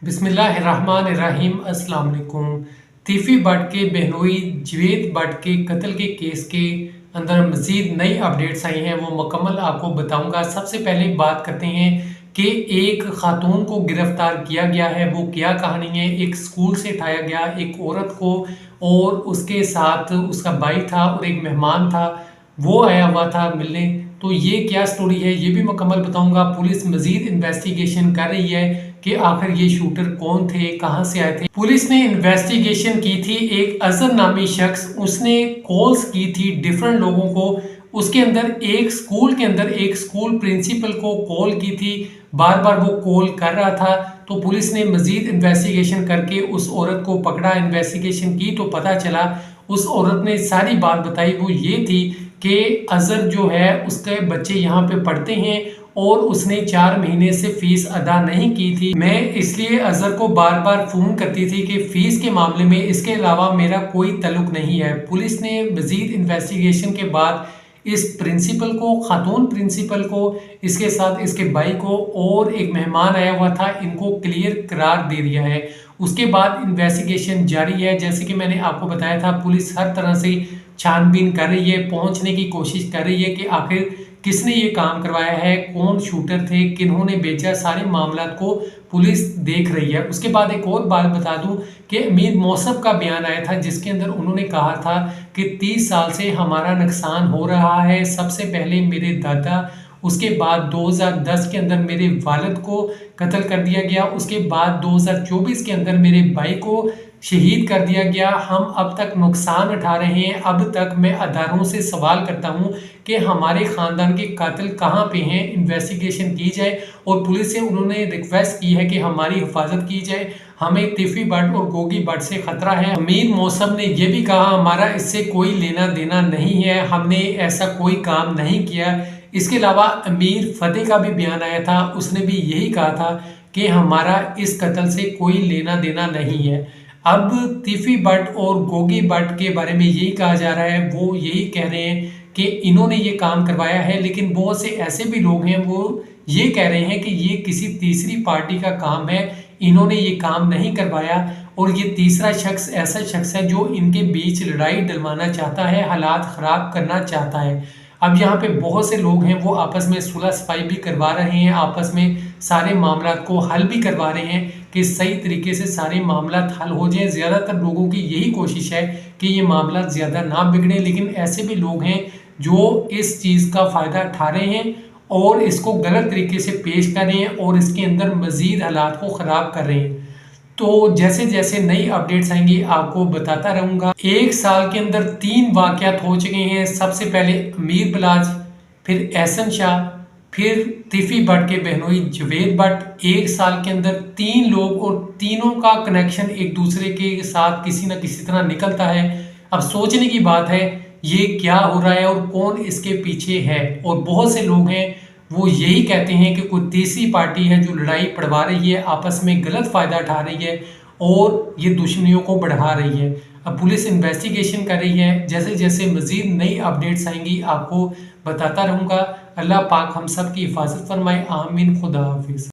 बिस्मिल्लाहिर्रहमानिर्रहीम अस्सलाम वालेकुम। तीफी बट के बहनोई जवेद बट के कत्ल के केस के अंदर मज़ीद नई अपडेट्स आई हैं, वो मुकम्मल आपको बताऊंगा। सबसे पहले बात करते हैं कि एक ख़ातून को गिरफ़्तार किया गया है। वो क्या कहानी है? एक स्कूल से उठाया गया एक औरत को, और उसके साथ उसका भाई था और एक मेहमान था, वो आया हुआ था मिलने। तो ये क्या स्टोरी है, ये भी मुकम्मल बताऊंगा। पुलिस मज़ीद इन्वेस्टिगेशन कर रही है कि आखिर ये शूटर कौन थे, कहां से आए थे। पुलिस ने इन्वेस्टिगेशन की थी। एक अजहर नामी शख्स, उसने कॉल्स की थी डिफरेंट लोगों को। उसके अंदर एक स्कूल के अंदर एक स्कूल प्रिंसिपल को कॉल की थी, बार बार वो कॉल कर रहा था। तो पुलिस ने मजीद इन्वेस्टिगेशन करके उस औरत को पकड़ा। इन्वेस्टिगेशन की तो पता चला, उस औरत ने सारी बात बताई। वो ये थी कि अजहर जो है उसके बच्चे यहाँ पे पढ़ते हैं और उसने 4 महीने से फीस अदा नहीं की थी। मैं इसलिए अजहर को बार बार फ़ोन करती थी कि फ़ीस के मामले में इसके अलावा मेरा कोई तल्लुक नहीं है। पुलिस ने मज़ीद इन्वेस्टिगेशन के बाद इस प्रिंसिपल को, खातून प्रिंसिपल को, इसके साथ इसके भाई को और एक मेहमान आया हुआ था, इनको क्लियर करार दे दिया है। उसके बाद इन्वेस्टिगेशन जारी है। जैसे कि मैंने आपको बताया था, पुलिस हर तरह से छानबीन कर रही है, पहुंचने की कोशिश कर रही है कि आखिर किसने ये काम करवाया है, कौन शूटर थे, किन्होंने बेचा। सारे मामला को पुलिस देख रही है। उसके बाद एक और बात बता दूं कि अमीर मौसम का बयान आया था, जिसके अंदर उन्होंने कहा था कि 30 साल से हमारा नुकसान हो रहा है। सबसे पहले मेरे दादा, उसके बाद 2010 के अंदर मेरे वालिद को कत्ल कर दिया गया, उसके बाद 2024 के अंदर मेरे भाई को शहीद कर दिया गया। हम अब तक नुकसान उठा रहे हैं। अब तक मैं अदारों से सवाल करता हूं कि हमारे ख़ानदान के कातिल कहां पे हैं, इन्वेस्टिगेशन की जाए। और पुलिस से उन्होंने रिक्वेस्ट की है कि हमारी हिफाजत की जाए, हमें तिफी बट और गोगी बट से ख़तरा है। अमीर मौसम ने यह भी कहा, हमारा इससे कोई लेना देना नहीं है, हमने ऐसा कोई काम नहीं किया। इसके अलावा अमीर फतेह का भी बयान आया था, उसने भी यही कहा था कि हमारा इस कत्ल से कोई लेना देना नहीं है। अब तीफी बट और गोगी बट के बारे में यही कहा जा रहा है, वो यही कह रहे हैं कि इन्होंने ये काम करवाया है। लेकिन बहुत से ऐसे भी लोग हैं, वो ये कह रहे हैं कि ये किसी तीसरी पार्टी का काम है, इन्होंने ये काम नहीं करवाया। और ये तीसरा शख्स ऐसा शख्स है जो इनके बीच लड़ाई डलवाना चाहता है, हालात ख़राब करना चाहता है। अब यहाँ पे बहुत से लोग हैं, वो आपस में सुलह सफाई भी करवा रहे हैं, आपस में सारे मामला को हल भी करवा रहे हैं कि सही तरीके से सारे मामला हल हो जाए। ज़्यादातर लोगों की यही कोशिश है कि ये मामला ज़्यादा ना बिगड़े, लेकिन ऐसे भी लोग हैं जो इस चीज़ का फ़ायदा उठा रहे हैं और इसको गलत तरीके से पेश कर रहे हैं और इसके अंदर मज़ीद हालात को ख़राब कर रहे हैं। तो जैसे जैसे नई अपडेट्स आएंगी आपको बताता रहूँगा। एक साल के अंदर 3 वाक़यात हो चुके हैं। सबसे पहले अमीर बलाज, फिर एहसन शाह, फिर तीफी बट के बहनोई जवेद बट। एक साल के अंदर 3 लोग, और तीनों का कनेक्शन एक दूसरे के साथ किसी न किसी तरह निकलता है। अब सोचने की बात है ये क्या हो रहा है और कौन इसके पीछे है। और बहुत से लोग हैं वो यही कहते हैं कि कोई तीसरी पार्टी है जो लड़ाई पड़वा रही है, आपस में गलत फ़ायदा उठा रही है और ये दुश्मनियों को बढ़ा रही है। अब पुलिस इन्वेस्टिगेशन कर रही है। जैसे जैसे मज़ीद नई अपडेट्स आएंगी आपको बताता रहूँगा। अल्लाह पाक हम सब की हिफाजत फरमाए। आमीन। खुदा हाफिज़।